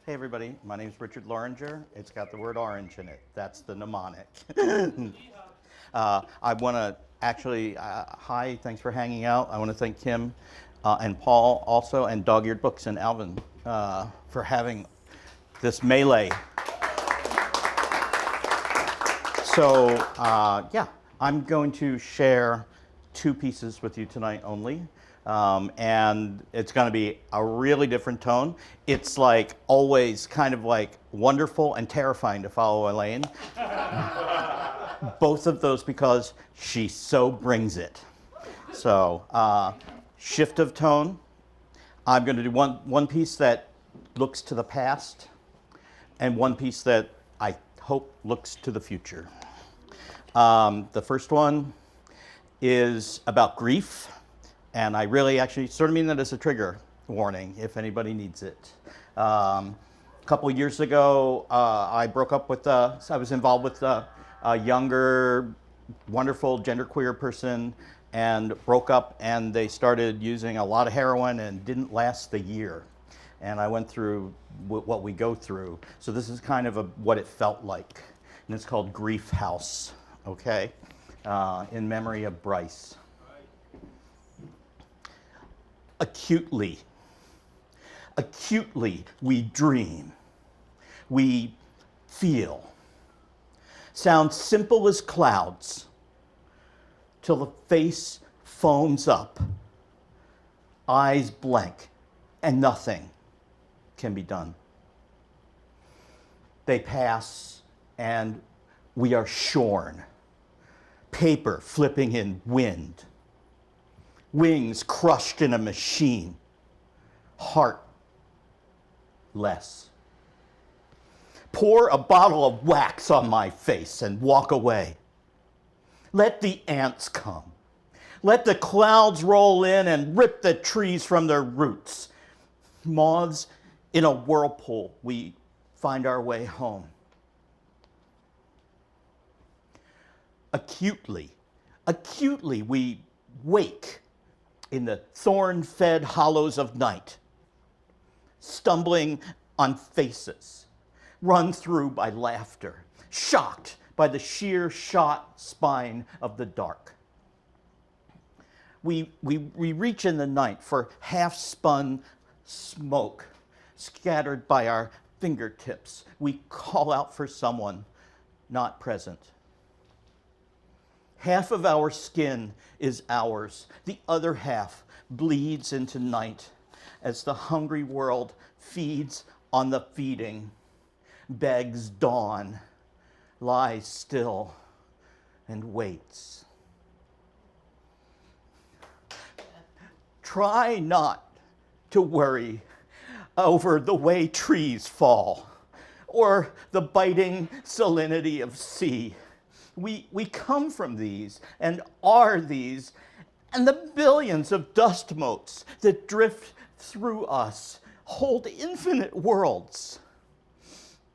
Hey everybody, my name is Richard Loranger. It's got the word orange in it. That's the mnemonic. I want to actually, hi, thanks for hanging out. I want to thank Kim and Paul also, and Dog-Eared Books and Alvin for having this melee. So, yeah, I'm going to share two pieces with you tonight only. And it's going to be a really different tone. It's like always kind of like wonderful and terrifying to follow Elaine. Both of those because she so brings it. So, shift of tone. I'm going to do one piece that looks to the past and one piece that I hope looks to the future. The first one is about grief. And I really actually sort of mean that as a trigger warning if anybody needs it. A couple of years ago, I broke up with, I was involved with a younger, wonderful genderqueer person and broke up, and they started using a lot of heroin and didn't last the year. And I went through what we go through. So this is kind of what it felt like. And it's called Grief House, okay? In memory of Bryce. Acutely we dream, we feel. Sounds simple as clouds, till the face foams up, eyes blank, and nothing can be done. They pass, and we are shorn, paper flipping in wind. Wings crushed in a machine, heart less. Pour a bottle of wax on my face and walk away. Let the ants come. Let the clouds roll in and rip the trees from their roots. Moths in a whirlpool, we find our way home. Acutely we wake in the thorn-fed hollows of night, stumbling on faces, run through by laughter, shocked by the sheer shot spine of the dark. We reach in the night for half-spun smoke scattered by our fingertips. We call out for someone not present. Half of our skin is ours. The other half bleeds into night as the hungry world feeds on the feeding, begs dawn, lies still, and waits. Try not to worry over the way trees fall or the biting salinity of sea. We come from these and are these, and the billions of dust motes that drift through us hold infinite worlds.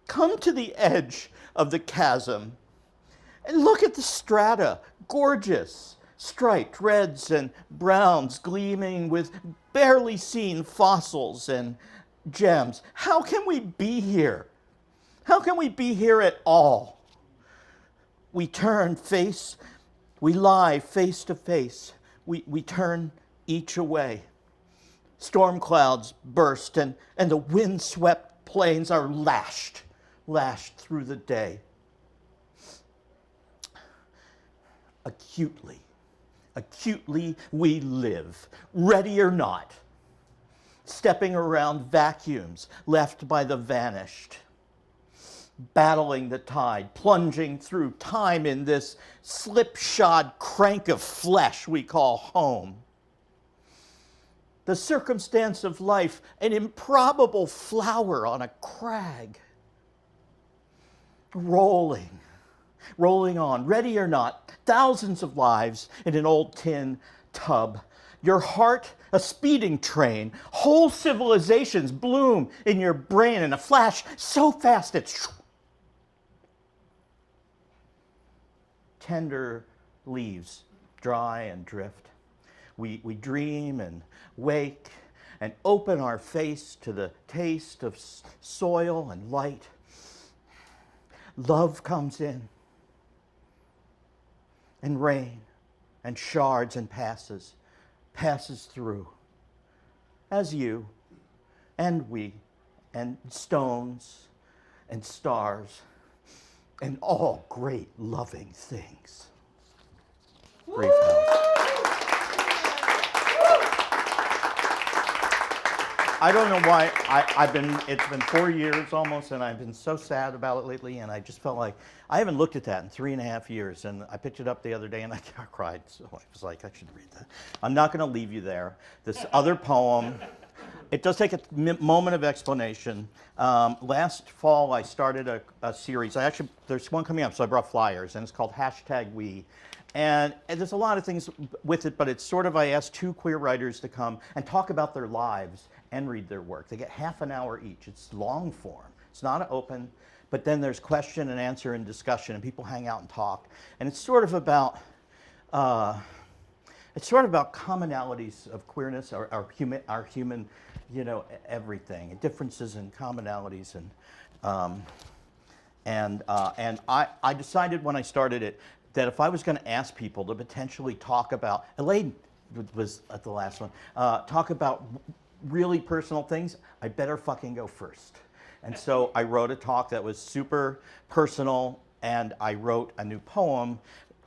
Come to the edge of the chasm and look at the strata, gorgeous, striped reds and browns gleaming with barely seen fossils and gems. How can we be here? How can we be here at all? We lie face to face. We turn each away. Storm clouds burst and the wind-swept plains are lashed through the day. Acutely we live, ready or not, stepping around vacuums left by the vanished, battling the tide, plunging through time in this slipshod crank of flesh we call home. The circumstance of life, an improbable flower on a crag. Rolling on, ready or not, thousands of lives in an old tin tub. Your heart, a speeding train. Whole civilizations bloom in your brain in a flash so fast it's tender leaves dry and drift. We dream and wake and open our face to the taste of soil and light. Love comes in, and rain, and shards and passes through, as you, and we, and stones, and stars, and all great loving things. Brief note. I don't know why it's been 4 years almost, and I've been so sad about it lately, and I just felt like, I haven't looked at that in 3.5 years, and I picked it up the other day, and I cried, so I was like, I should read that. I'm not gonna leave you there. This other poem, it does take a moment of explanation. Last fall, I started a series. There's one coming up, so I brought flyers, and it's called #We. And there's a lot of things with it, but it's sort of, I asked 2 queer writers to come and talk about their lives and read their work. They get half an hour each. It's long form. It's not open, but then there's question and answer and discussion, and people hang out and talk. And it's sort of about commonalities of queerness, our human, everything, differences and commonalities, and I decided when I started it that if I was going to ask people to potentially talk about, Elaine was at the last one, talk about really personal things, I better fucking go first. And so I wrote a talk that was super personal, and I wrote a new poem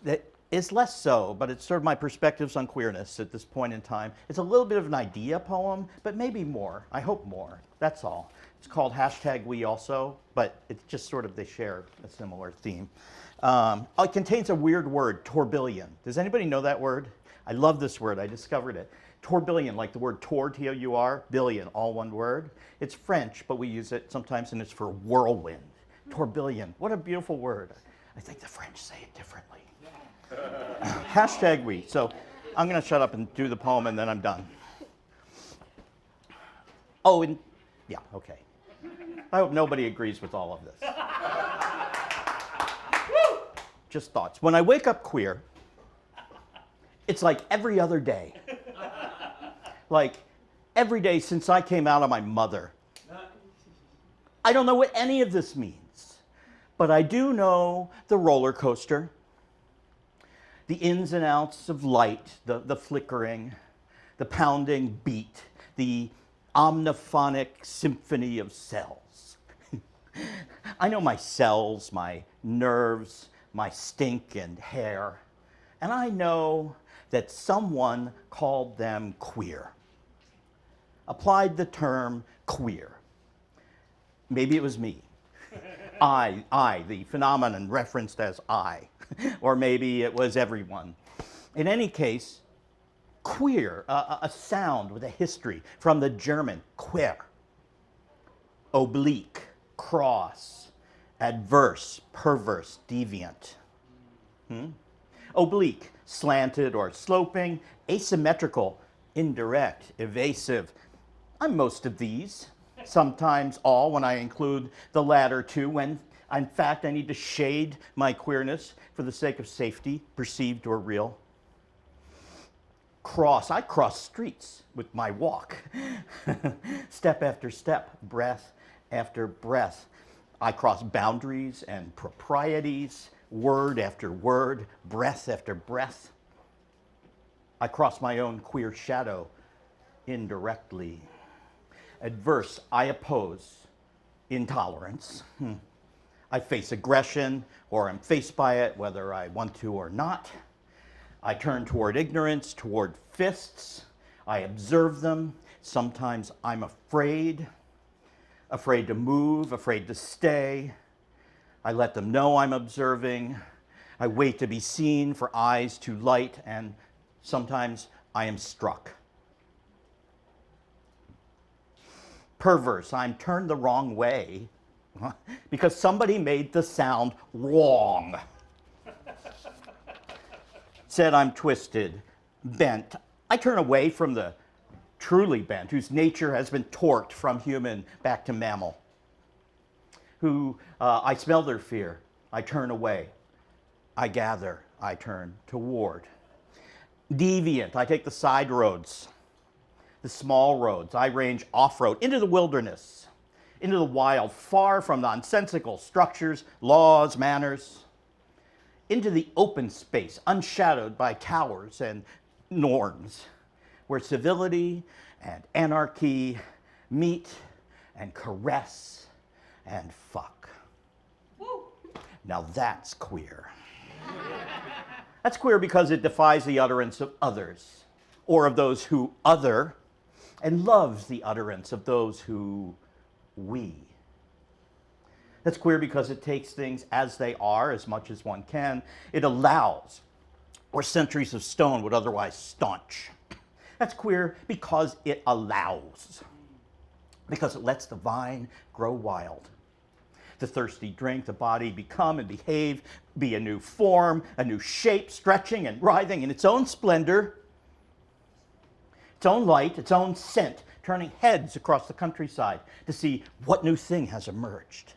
that is less so, but it's sort of my perspectives on queerness at this point in time. It's a little bit of an idea poem, but maybe more. I hope more. That's all. It's called #We also, but it's just sort of, they share a similar theme. It contains a weird word, tourbillon. Does anybody know that word? I love this word. I discovered it. Tourbillon, like the word tour, T-O-U-R, billion, all one word. It's French, but we use it sometimes, and it's for whirlwind. Tourbillon. What a beautiful word. I think the French say it differently. #We. So I'm going to shut up and do the poem, and then I'm done. Oh, and yeah, okay. I hope nobody agrees with all of this. Just thoughts. When I wake up queer, it's like every other day. Like every day since I came out of my mother. I don't know what any of this means, but I do know the roller coaster, the ins and outs of light, the flickering, the pounding beat, the omniphonic symphony of cells. I know my cells, my nerves, my stink and hair, and I know that someone called them queer, applied the term queer. Maybe it was me. I, the phenomenon referenced as I, or maybe it was everyone. In any case, queer, a sound with a history from the German queer, oblique, cross, adverse, perverse, deviant. Oblique, slanted or sloping, asymmetrical, indirect, evasive. I'm most of these, sometimes all when I include the latter two, when in fact I need to shade my queerness for the sake of safety, perceived or real. I cross streets with my walk, step after step, breath after breath. I cross boundaries and proprieties, word after word, breath after breath. I cross my own queer shadow indirectly. Adverse, I oppose intolerance. I face aggression, or I'm faced by it, whether I want to or not. I turn toward ignorance, toward fists. I observe them. Sometimes I'm afraid to move, afraid to stay. I let them know I'm observing. I wait to be seen for eyes to light, and sometimes I am struck. Perverse, I'm turned the wrong way because somebody made the sound wrong. Said I'm twisted, bent. I turn away from the truly bent, whose nature has been torqued from human back to mammal. I smell their fear, I turn away. I gather, I turn toward. Deviant, I take the side roads. the small roads. I range off-road into the wilderness, into the wild, far from nonsensical structures, laws, manners, into the open space, unshadowed by towers and norms, where civility and anarchy meet and caress and fuck. Woo. Now that's queer. That's queer because it defies the utterance of others, or of those who other, and loves the utterance of those who we. That's queer because it takes things as they are as much as one can. It allows where centuries of stone would otherwise staunch. That's queer because it allows, because it lets the vine grow wild. The thirsty drink, the body become and behave, be a new form, a new shape, stretching and writhing in its own splendor, its own light, its own scent, turning heads across the countryside to see what new thing has emerged.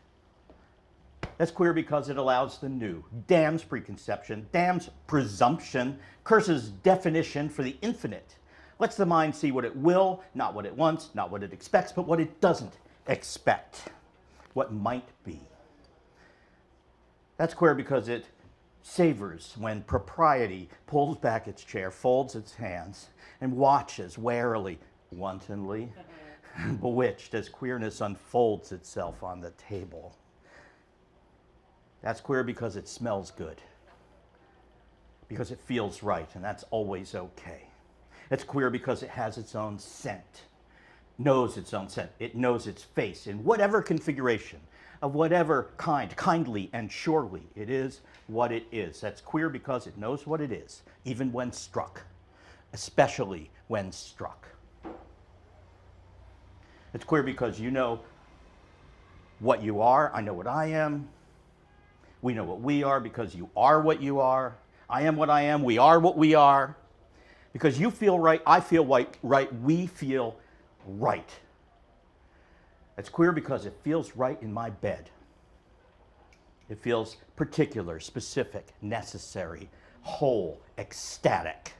That's queer because it allows the new, damns preconception, damns presumption, curses definition for the infinite, lets the mind see what it will, not what it wants, not what it expects, but what it doesn't expect, what might be. That's queer because it savors when propriety pulls back its chair, folds its hands, and watches warily, wantonly, bewitched as queerness unfolds itself on the table. That's queer because it smells good, because it feels right, and that's always okay. It's queer because it has its own scent, knows its own scent. It knows its face in whatever configuration, of whatever kind, kindly and surely. It is what it is. That's queer because it knows what it is, even when struck, especially when struck. It's queer because you know what you are, I know what I am. We know what we are because you are what you are. I am what I am, we are what we are. Because you feel right, I feel right, we feel right. It's queer because it feels right in my bed. It feels particular, specific, necessary, whole, ecstatic.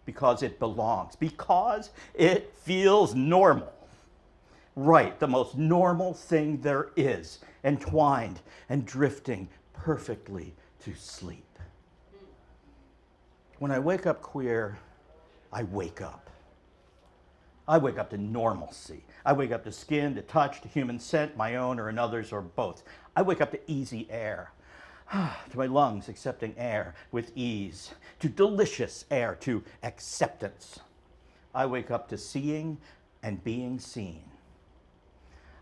Because it belongs. Because it feels normal. Right, the most normal thing there is, entwined and drifting perfectly to sleep. When I wake up queer, I wake up. I wake up to normalcy. I wake up to skin, to touch, to human scent, my own or another's or both. I wake up to easy air, to my lungs accepting air with ease, to delicious air, to acceptance. I wake up to seeing and being seen.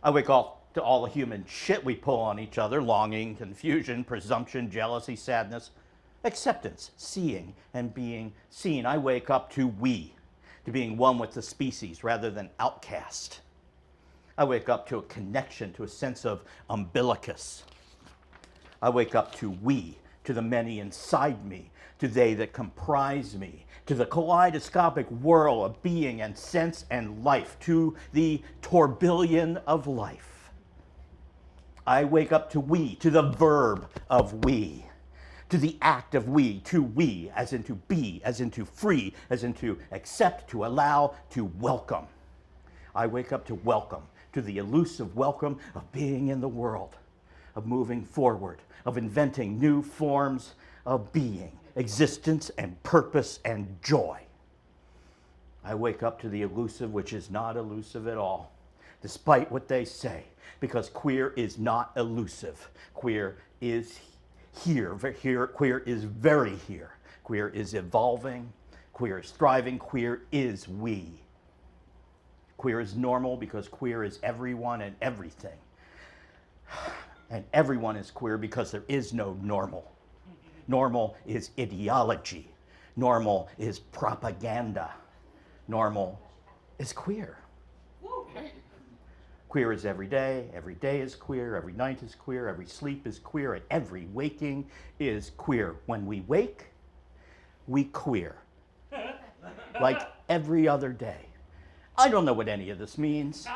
I wake up to all the human shit we pull on each other, longing, confusion, presumption, jealousy, sadness, acceptance, seeing and being seen. I wake up to we, to being one with the species rather than outcast. I wake up to a connection, to a sense of umbilicus. I wake up to we, to the many inside me, to they that comprise me, to the kaleidoscopic whirl of being and sense and life, to the tourbillon of life. I wake up to we, to the verb of we, to the act of we, as into be, as into free, as into accept, to allow, to welcome. I wake up to welcome, to the elusive welcome of being in the world, of moving forward, of inventing new forms of being, existence and purpose and joy. I wake up to the elusive, which is not elusive at all, despite what they say, because queer is not elusive. Queer is here. Queer is very here. Queer is evolving. Queer is thriving. Queer is we. Queer is normal because queer is everyone and everything. And everyone is queer because there is no normal. Normal is ideology. Normal is propaganda. Normal is queer. Queer is every day is queer, every night is queer, every sleep is queer, and every waking is queer. When we wake, we queer. Like every other day. I don't know what any of this means,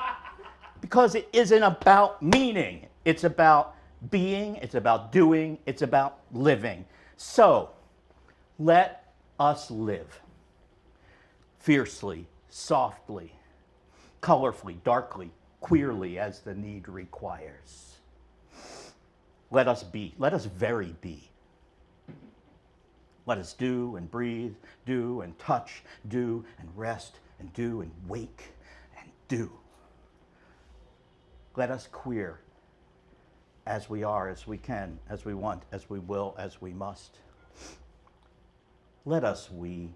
because it isn't about meaning. It's about being, it's about doing, it's about living. So, let us live fiercely, softly, colorfully, darkly, queerly as the need requires. Let us be, let us very be. Let us do and breathe, do and touch, do and rest, and do and wake and do. Let us queer as we are, as we can, as we want, as we will, as we must. Let us we